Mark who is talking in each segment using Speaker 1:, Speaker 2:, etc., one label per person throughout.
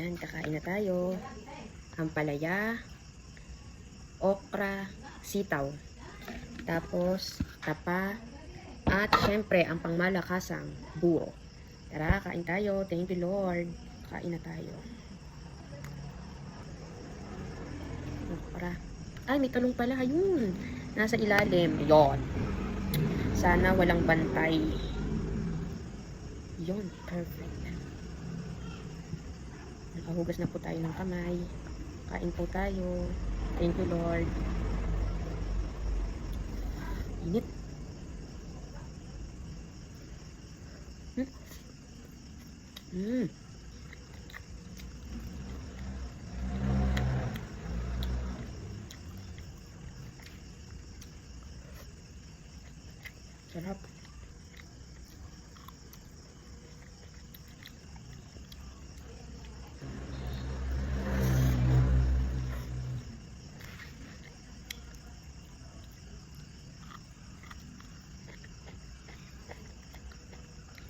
Speaker 1: Ayan, kakain na tayo. Ampalaya, okra, sitaw. Tapos, tapa, at syempre, ang pangmalakasang buro. Tara, kain tayo. Thank you, Lord. Kain na tayo. Okra. Ay, may talong pala. Ayun. Nasa ilalim. Yon. Sana walang bantay. Yon. Perfect. Nakahugas na po tayo ng kamay. Kain po tayo. Thank you, Lord. Init. Sarap.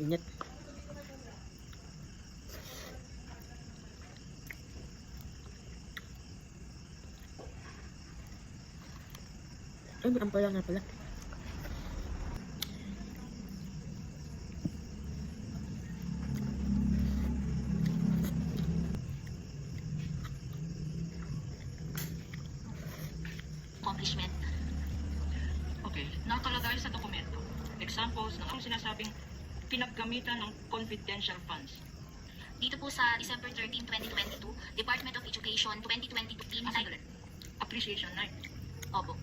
Speaker 1: Init. Ay, may ampala nga pala.
Speaker 2: Accomplishment.
Speaker 3: Okay, nakalagay sa dokumento. Examples ng ang sinasabing pinaggamitan ng confidential funds.
Speaker 2: Dito po sa December 13, 2022, Department of Education 2022 in
Speaker 3: Appreciation night.
Speaker 2: Opo.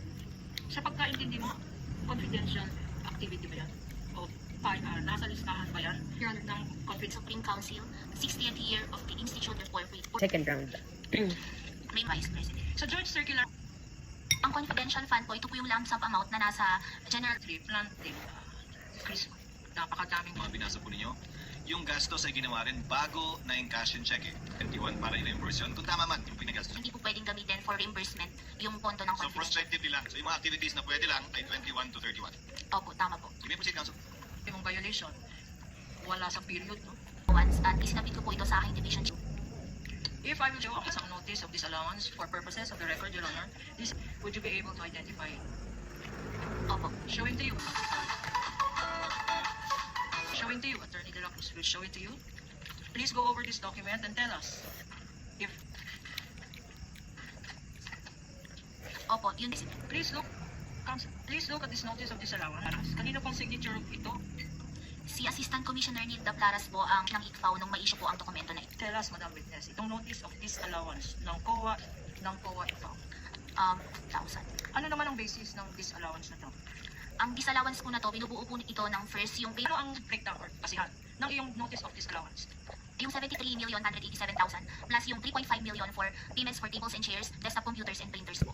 Speaker 3: Sa pagkaintindi mo, confidential activity ba yan? O nasa listahan ba yan? Ng
Speaker 2: Supreme Council, 60th year of the Institute for
Speaker 1: Second round.
Speaker 2: May Vice President.
Speaker 3: Sa Joint Circular
Speaker 2: Ang confidential fund po, ito po yung lump sum amount na nasa general
Speaker 3: Tree Planting, Chris, napakadaming
Speaker 4: Mga binasa po ninyo, yung gastos ay ginawa rin bago na yung cash and check eh. 21 para i-reimburse yun. Kung tama man, yung pinagastos.
Speaker 2: hindi po pwedeng gamitin for reimbursement yung pondo ng
Speaker 4: So
Speaker 2: confidential.
Speaker 4: prospectively lang. So yung mga activities na pwede lang ay 21 to 31.
Speaker 2: Opo, tama po.
Speaker 4: You may proceed, Council.
Speaker 3: yung violation. Wala sa period, no?
Speaker 2: Once, at isinabit ko po ito sa aking division 2.
Speaker 3: If I will show up some notice of disallowance for purposes of the record, Your Honor, this, would you be able to identify it?
Speaker 2: Opo.
Speaker 3: Showing to you. Showing to you, Attorney De La Cruz will show it to you. Please go over this document and tell us if,
Speaker 2: Opo, yun.
Speaker 3: please look, Counsel, please look at this notice of disallowance. Kanino pong signature ito?
Speaker 2: Si Assistant Commissioner Nilda Plaras po ang nang ICFAO nung ma-issue po ang dokumento na ito.
Speaker 3: Tell us, Madam Witness, itong notice of disallowance ng COA ito.
Speaker 2: 1,000.
Speaker 3: Ano naman ang basis ng disallowance na to?
Speaker 2: Ang disallowance po na to, binubuo po ito ng first yung
Speaker 3: Ano ang breakdown or basihan ng iyong notice of disallowance?
Speaker 2: yung 73,187,000 plus yung 3.5 million for payments for tables and chairs, desktop computers and printers po.